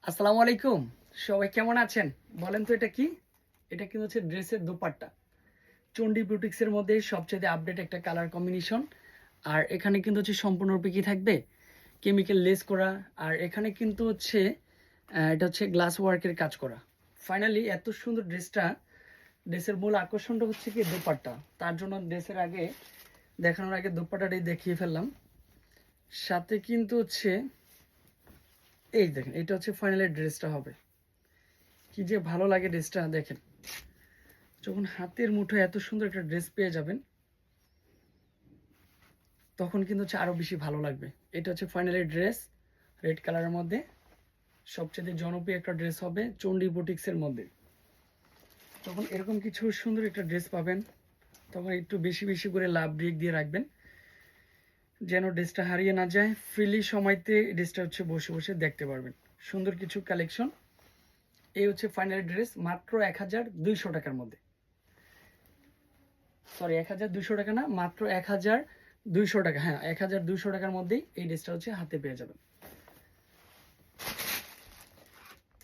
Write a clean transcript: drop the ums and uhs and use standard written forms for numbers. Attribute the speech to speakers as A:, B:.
A: আসসালামু আলাইকুম। সবাই কেমন আছেন? বলেন তো এটা কি? এটা কিন্তু হচ্ছে ড্রেসের দোপাট্টা। চন্ডী বুটিক্সের মধ্যে সবচেয়ে আপডেট একটা কালার কম্বিনেশন। আর এখানে কিন্তু হচ্ছে সম্পূর্ণরূপে কি থাকবে? কেমিক্যাল লেস করা। আর এখানে কিন্তু হচ্ছে এটা হচ্ছে গ্লাস ওয়ার্কের কাজ করা। ফাইনালি এত সুন্দর ড্রেসটা, ড্রেসের মূল আকর্ষণটা হচ্ছে কি দোপাট্টা। তার জন্য ড্রেসের আগে দেখানোর আগে দোপাট্টাটাই দেখিয়ে ফেললাম। সাথে কিন্তু হচ্ছে এই দেখেন, এটা হচ্ছে ফাইনালি ড্রেসটা হবে। কি যে ভালো লাগে ড্রেসটা দেখেন। যখন হাতের মুঠোয় এত সুন্দর একটা ড্রেস পেয়ে যাবেন, তখন কিন্তু হচ্ছে আরো বেশি ভালো লাগবে। এটা হচ্ছে ফাইনালি ড্রেস, রেড কালারের মধ্যে। সবচেয়ে জনপ্রিয় একটা ড্রেস হবে চন্ডী বুটিক্সের মধ্যে। তখন এরকম কিছু সুন্দর একটা ড্রেস পাবেন, তখন একটু বেশি বেশি করে লাভ ব্রেক দিয়ে রাখবেন, যেন ড্রেসটা হারিয়ে না যায়। ফ্রিলি সময়তে ড্রেসটা হচ্ছে বসে বসে দেখতে পারবেন। সুন্দর কিছু কালেকশন। এই হচ্ছে ফাইনাল ড্রেস, মাত্র 1200 টাকার মধ্যে। সরি, 1200 টাকা না, মাত্র 1200 টাকা। হ্যাঁ, 1200 টাকার মধ্যেই এই ড্রেসটা হচ্ছে হাতে পেয়ে যাবেন।